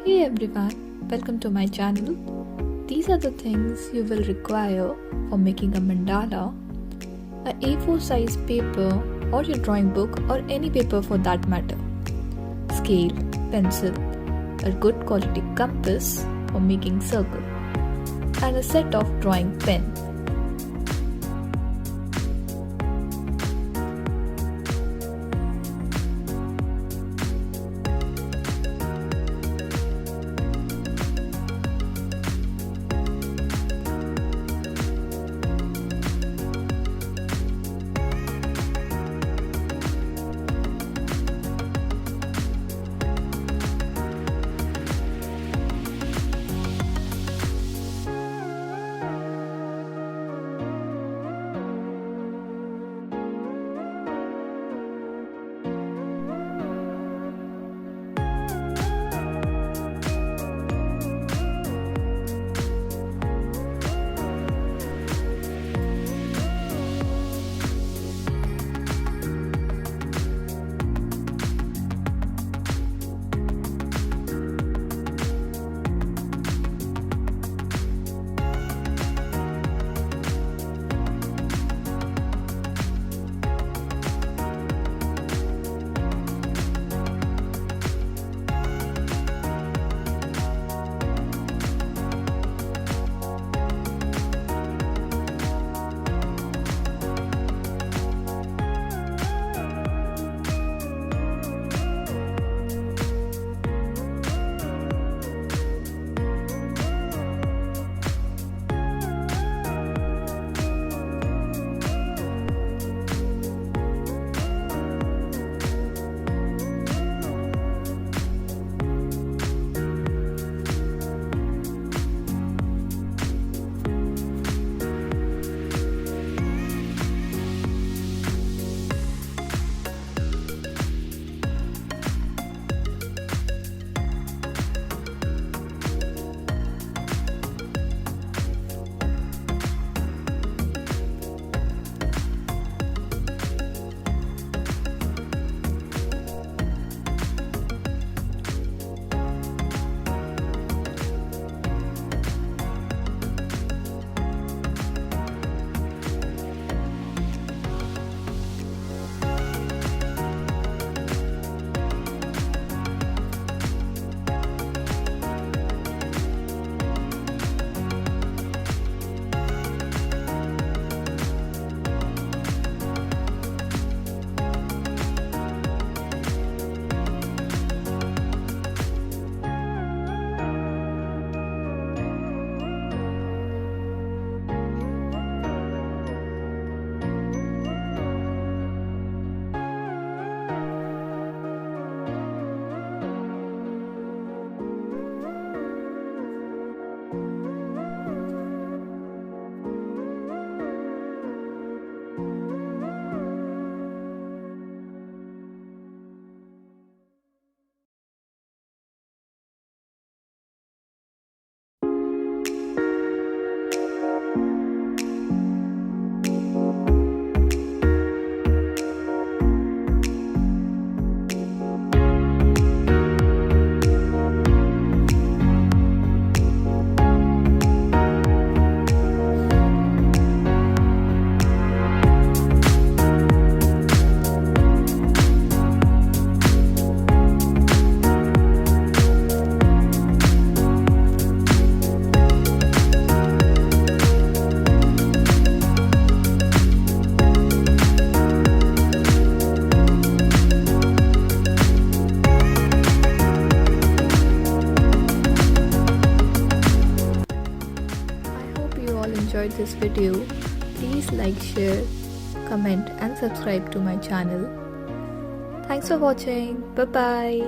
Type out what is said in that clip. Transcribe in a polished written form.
Hey everyone, welcome to my channel. These are the things you will require for making a mandala, a A4 size paper or your drawing book or any paper for that matter, scale, pencil, a good quality compass for making circle, and a set of drawing pen. Enjoyed this video, please like, share, comment and subscribe to my channel. Thanks for watching. Bye bye.